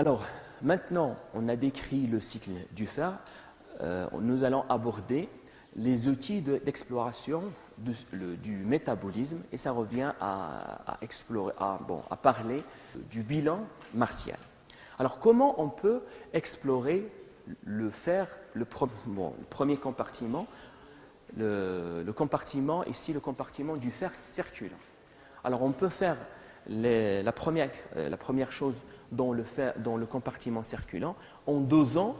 Alors, maintenant, on a décrit le cycle du fer. Nous allons aborder les outils d'exploration du métabolisme et ça revient à parler du bilan martial. Alors, comment on peut explorer le fer, le premier compartiment, le compartiment, ici le compartiment du fer circulant. Alors, on peut faire la première chose dans le compartiment circulant en dosant.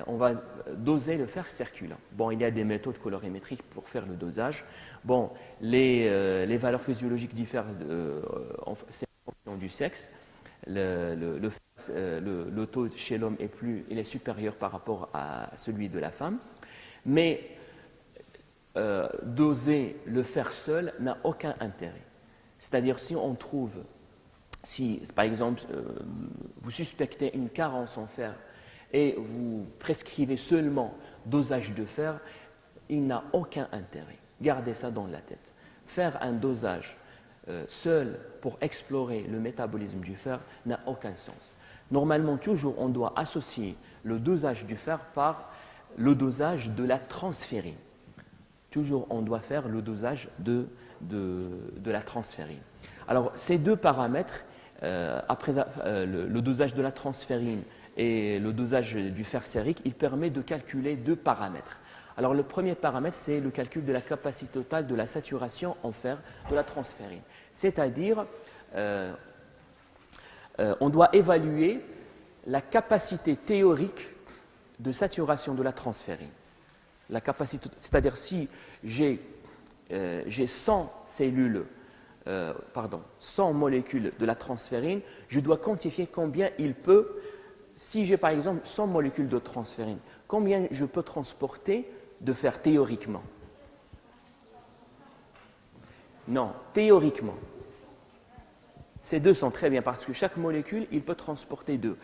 On va doser le fer circulant. Bon, il y a des méthodes colorimétriques pour faire le dosage. Bon, les valeurs physiologiques diffèrent en fonction du sexe. Le taux chez l'homme est supérieur par rapport à celui de la femme. Mais doser le fer seul n'a aucun intérêt. C'est-à-dire si par exemple vous suspectez une carence en fer et vous prescrivez seulement dosage de fer, il n'a aucun intérêt. Gardez ça dans la tête. Faire un dosage seul pour explorer le métabolisme du fer n'a aucun sens. Normalement, toujours, on doit associer le dosage du fer par le dosage de la transférine. Toujours, on doit faire le dosage de la transférine. Alors, ces deux paramètres, le dosage de la transférine et le dosage du fer sérique, il permet de calculer deux paramètres. Alors le premier paramètre, c'est le calcul de la capacité totale de la saturation en fer de la transférine. C'est-à-dire, on doit évaluer la capacité théorique de saturation de la transférine. C'est-à-dire, si j'ai 100 molécules de la transférine, je dois quantifier combien il peut. Si j'ai par exemple 100 molécules de transférine, combien je peux transporter de fer théoriquement? Non, théoriquement. Ces 200, très bien, parce que chaque molécule, il peut transporter 2.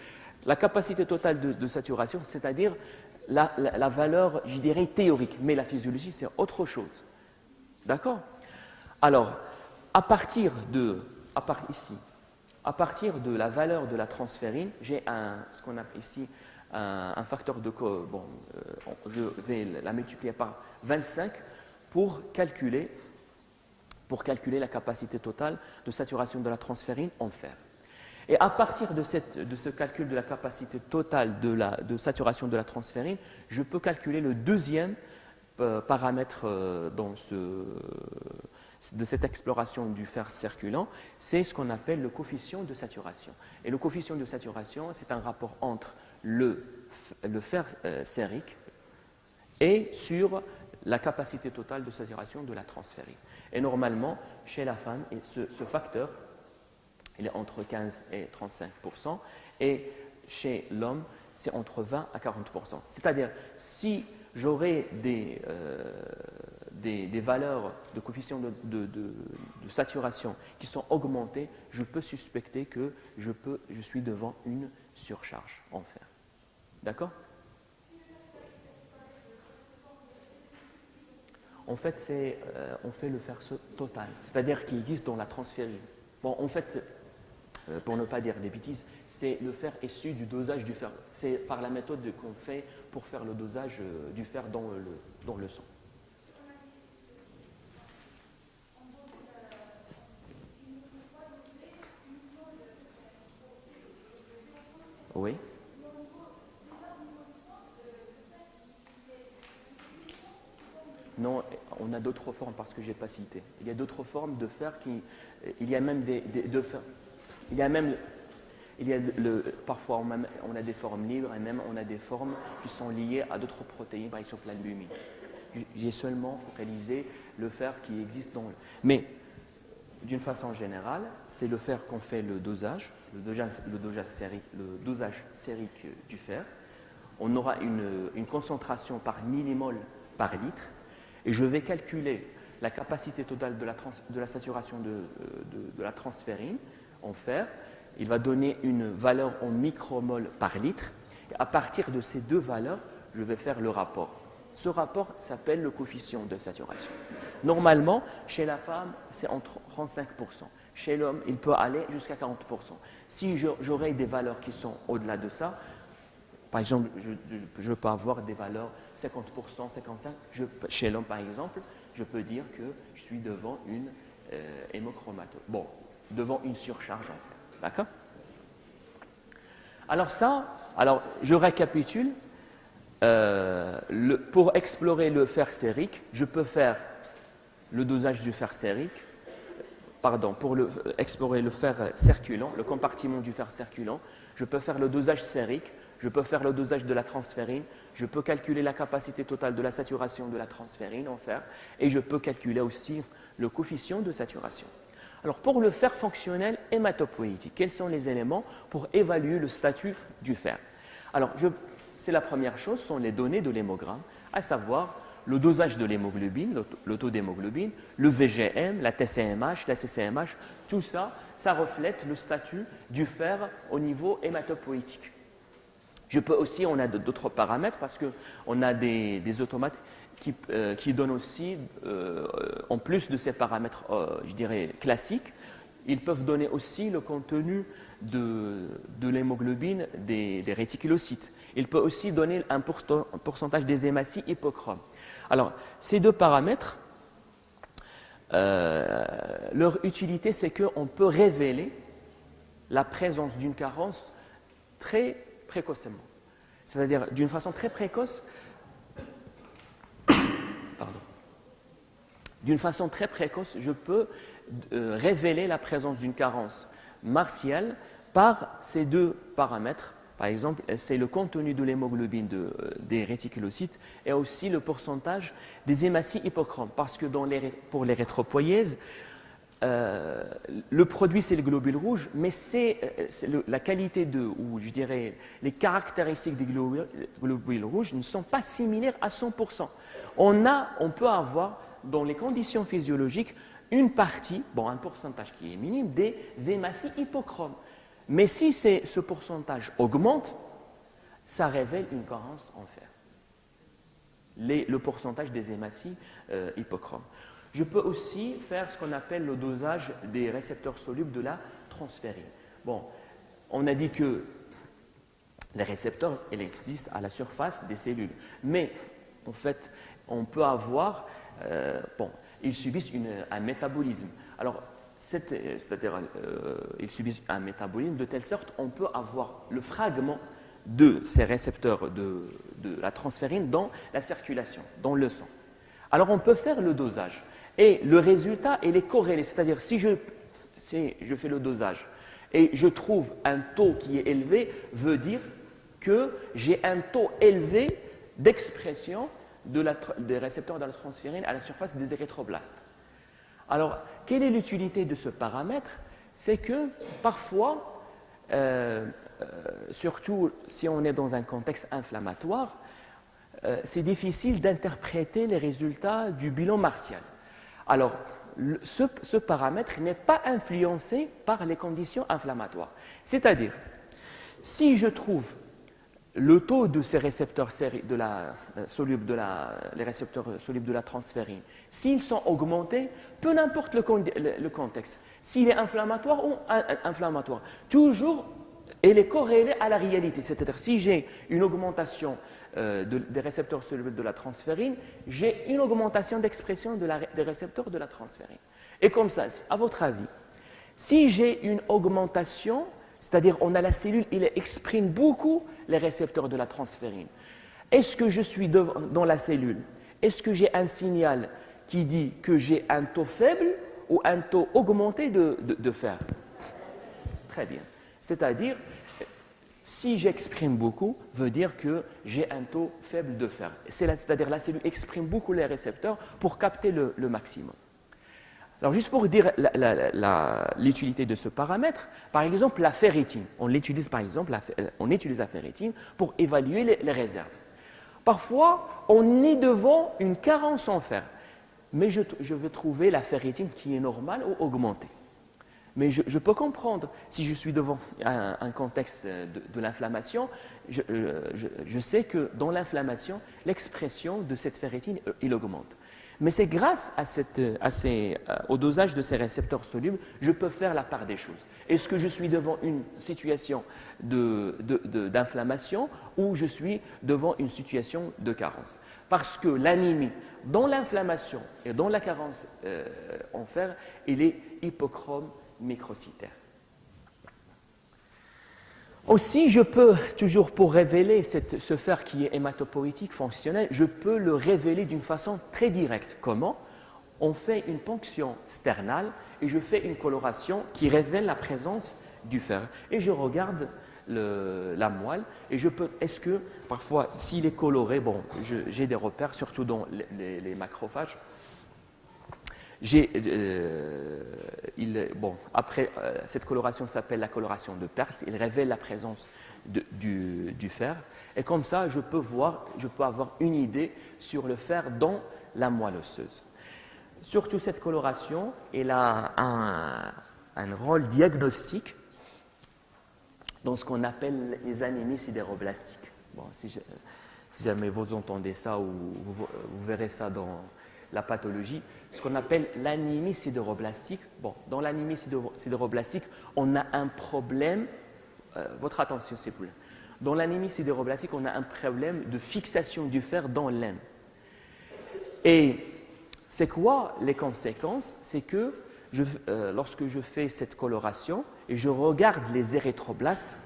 La capacité totale de saturation, c'est-à-dire la valeur, je dirais, théorique. Mais la physiologie, c'est autre chose. D'accord? Alors, à partir de la valeur de la transférine, j'ai ce qu'on appelle ici un facteur de je vais la multiplier par 25 pour calculer la capacité totale de saturation de la transférine en fer. Et à partir de ce calcul de la capacité totale de saturation de la transférine, je peux calculer le deuxième paramètre de cette exploration du fer circulant, c'est ce qu'on appelle le coefficient de saturation. Et le coefficient de saturation, c'est un rapport entre le fer sérique et sur la capacité totale de saturation de la transférine. Et normalement, chez la femme, ce facteur, il est entre 15 et 35%, et chez l'homme, c'est entre 20 à 40%. C'est-à-dire, si j'aurais des valeurs de coefficient de saturation qui sont augmentées, je peux suspecter que je suis devant une surcharge en fer. D'accord? En fait, on fait le fer total, c'est-à-dire qu'il existe dans la transférine. Bon, en fait, pour ne pas dire des bêtises, c'est le fer issu du dosage du fer. C'est par la méthode qu'on fait pour faire le dosage du fer dans le sang. Oui. Non, on a d'autres formes parce que je n'ai pas cité. Il y a d'autres formes de fer il y a même de fer. Parfois on a des formes libres et même on a des formes qui sont liées à d'autres protéines, par exemple l'albumine. J'ai seulement focalisé le fer qui existe dans Mais d'une façon générale, c'est le fer qu'on fait le dosage sérique du fer. On aura une concentration par millimole par litre et je vais calculer la capacité totale de la saturation de la transférine en fer. Il va donner une valeur en micromol par litre. Et à partir de ces deux valeurs, je vais faire le rapport. Ce rapport s'appelle le coefficient de saturation. Normalement, chez la femme, c'est entre 35%. Chez l'homme, il peut aller jusqu'à 40%. Si j'aurais des valeurs qui sont au-delà de ça, par exemple, je peux avoir des valeurs 50%, 55%. Chez l'homme, par exemple, je peux dire que je suis devant une hémochromatose. Bon, devant une surcharge, en fait. D'accord? Alors je récapitule. Pour explorer le fer sérique, je peux faire le dosage du fer sérique. Pardon, pour explorer le fer circulant, le compartiment du fer circulant, je peux faire le dosage sérique, je peux faire le dosage de la transférine, je peux calculer la capacité totale de la saturation de la transférine en fer, et je peux calculer aussi le coefficient de saturation. Alors pour le fer fonctionnel hématopoïétique, quels sont les éléments pour évaluer le statut du fer? Alors c'est la première chose, sont les données de l'hémogramme, à savoir le dosage de l'hémoglobine, le taux d'hémoglobine, le VGM, la TCMH, la CCMH, tout ça, ça reflète le statut du fer au niveau hématopoïétique. Je peux aussi, on a d'autres paramètres parce qu'on a des automates qui donnent aussi, en plus de ces paramètres, je dirais, classiques, ils peuvent donner aussi le contenu de l'hémoglobine des réticulocytes. Il peut aussi donner un pourcentage des hématies hypochromes. Alors, ces deux paramètres, leur utilité, c'est qu'on peut révéler la présence d'une carence très précocement. C'est-à-dire, d'une façon très précoce, je peux révéler la présence d'une carence martiale par ces deux paramètres. Par exemple, c'est le contenu de l'hémoglobine des réticulocytes et aussi le pourcentage des hématies hypochromes. Parce que pour l'érythropoïèse, le produit c'est le globule rouge, mais la qualité ou je dirais les caractéristiques des globules rouges ne sont pas similaires à 100%. On peut avoir dans les conditions physiologiques une partie, un pourcentage qui est minime, des hématies hypochromes. Mais si ce pourcentage augmente, ça révèle une carence en fer. Le pourcentage des hématies hypochromes. Je peux aussi faire ce qu'on appelle le dosage des récepteurs solubles de la transférine. Bon, on a dit que les récepteurs, ils existent à la surface des cellules. Mais, en fait, on peut avoir... ils subissent un métabolisme. Alors, c'est-à-dire, ils subissent un métabolisme de telle sorte qu'on peut avoir le fragment de ces récepteurs de la transférine dans la circulation, dans le sang. Alors, on peut faire le dosage. Et le résultat, il est corrélé. C'est-à-dire, si je fais le dosage et je trouve un taux qui est élevé, veut dire que j'ai un taux élevé d'expression des récepteurs de la transférine à la surface des érythroblastes. Alors, quelle est l'utilité de ce paramètre? C'est que parfois, surtout si on est dans un contexte inflammatoire, c'est difficile d'interpréter les résultats du bilan martial. Alors, ce paramètre n'est pas influencé par les conditions inflammatoires. C'est-à-dire, si je trouve le taux de ces récepteurs les récepteurs solubles de la transférine, s'ils sont augmentés, peu importe le contexte, s'il est inflammatoire ou inflammatoire, toujours il est corrélé à la réalité. C'est-à-dire, si j'ai une augmentation des récepteurs solubles de la transférine, j'ai une augmentation d'expression des récepteurs de la transférine. Et comme ça, à votre avis, si j'ai une augmentation, c'est-à-dire on a la cellule, il exprime beaucoup les récepteurs de la transférine. Est-ce que je suis dans la cellule? Est-ce que j'ai un signal qui dit que j'ai un taux faible ou un taux augmenté de fer? Très bien. C'est-à-dire, si j'exprime beaucoup, veut dire que j'ai un taux faible de fer. C'est-à-dire la cellule exprime beaucoup les récepteurs pour capter le maximum. Alors, juste pour dire l'utilité de ce paramètre, par exemple, la ferritine. On utilise la ferritine pour évaluer les réserves. Parfois, on est devant une carence en fer, mais je veux trouver la ferritine qui est normale ou augmentée. Mais je peux comprendre, si je suis devant un contexte de l'inflammation, je sais que dans l'inflammation, l'expression de cette ferritine, il augmente. Mais c'est grâce au dosage de ces récepteurs solubles, je peux faire la part des choses. Est-ce que je suis devant une situation d'inflammation ou je suis devant une situation de carence? Parce que l'anémie, dans l'inflammation et dans la carence en fer, il est hypochrome microcytaire. Aussi, je peux, toujours pour révéler ce fer qui est hématopoïétique fonctionnel, je peux le révéler d'une façon très directe. Comment? On fait une ponction sternale et je fais une coloration qui révèle la présence du fer. Et je regarde la moelle et je peux, est-ce que parfois, s'il est coloré, bon, j'ai des repères, surtout dans les macrophages. Après, cette coloration s'appelle la coloration de Perls. Il révèle la présence du fer. Et comme ça, je peux avoir une idée sur le fer dans la moelle osseuse. Surtout, cette coloration, elle a un rôle diagnostique dans ce qu'on appelle les anémies sidéroblastiques. Bon, si jamais vous entendez ça ou vous verrez ça dans la pathologie, ce qu'on appelle l'anémie sidéroblastique. Bon, dans l'anémie sidéroblastique, on a un problème, votre attention s'il vous plaît. Dans l'anémie sidéroblastique, on a un problème de fixation du fer dans l'aine. Et c'est quoi les conséquences? C'est que lorsque je fais cette coloration et je regarde les érythroblastes,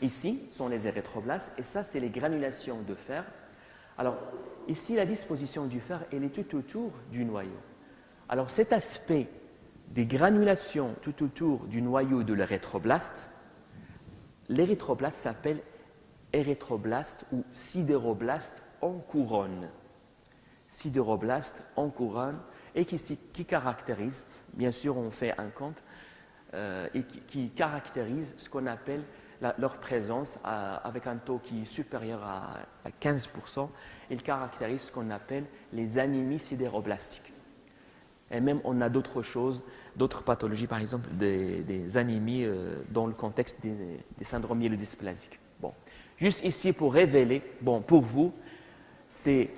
ici sont les érythroblastes et ça c'est les granulations de fer. Alors, ici, la disposition du fer, elle est tout autour du noyau. Alors, cet aspect des granulations tout autour du noyau de l'érythroblaste s'appelle érythroblaste ou sidéroblaste en couronne. Sidéroblaste en couronne et qui caractérise, bien sûr, on fait un compte, et qui caractérise ce qu'on appelle leur présence avec un taux qui est supérieur à 15%, il caractérise ce qu'on appelle les anémies sidéroblastiques. Et même on a d'autres choses, d'autres pathologies, par exemple des anémies dans le contexte des syndromes myélodysplasiques. Bon. Juste ici pour révéler, bon, pour vous, c'est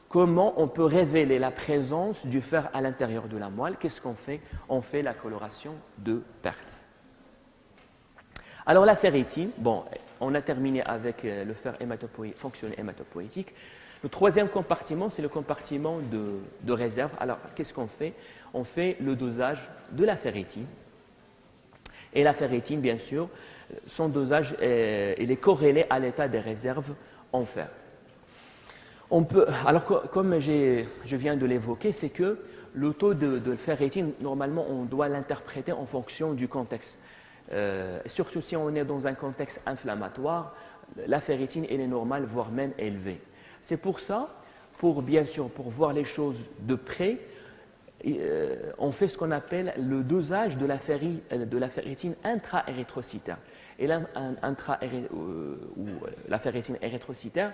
comment on peut révéler la présence du fer à l'intérieur de la moelle. Qu'est-ce qu'on fait? On fait la coloration de Perls. Alors la ferritine, bon, on a terminé avec le fer fonctionnel hématopoïétique. Le troisième compartiment, c'est le compartiment de réserve. Alors qu'est-ce qu'on fait? On fait le dosage de la ferritine. Et la ferritine, bien sûr, son dosage il est corrélé à l'état des réserves en fer. Alors comme je viens de l'évoquer, c'est que le taux de ferritine, normalement, on doit l'interpréter en fonction du contexte. Surtout si on est dans un contexte inflammatoire, la ferritine elle est normale, voire même élevée. C'est pour ça, bien sûr, pour voir les choses de près, on fait ce qu'on appelle le dosage de la ferritine intra-érythrocytaire. Et là, la ferritine érythrocytaire,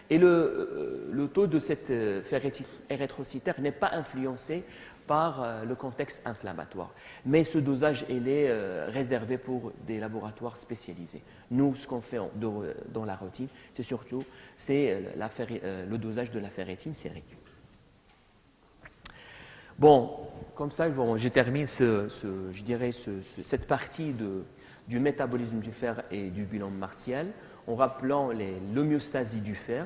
et le taux de cette ferritine érythrocytaire n'est pas influencé par le contexte inflammatoire. Mais ce dosage, il est réservé pour des laboratoires spécialisés. Nous, ce qu'on fait dans la routine, c'est surtout le dosage de la ferritine sérique. Bon, comme ça, je termine cette partie du métabolisme du fer et du bilan martial en rappelant l'homéostasie du fer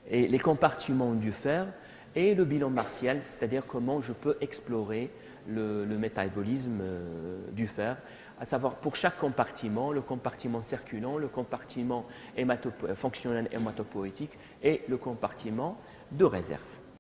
et les compartiments du fer et le bilan martial, c'est-à-dire comment je peux explorer le métabolisme du fer, à savoir pour chaque compartiment, le compartiment circulant, le compartiment fonctionnel hématopoïétique et le compartiment de réserve.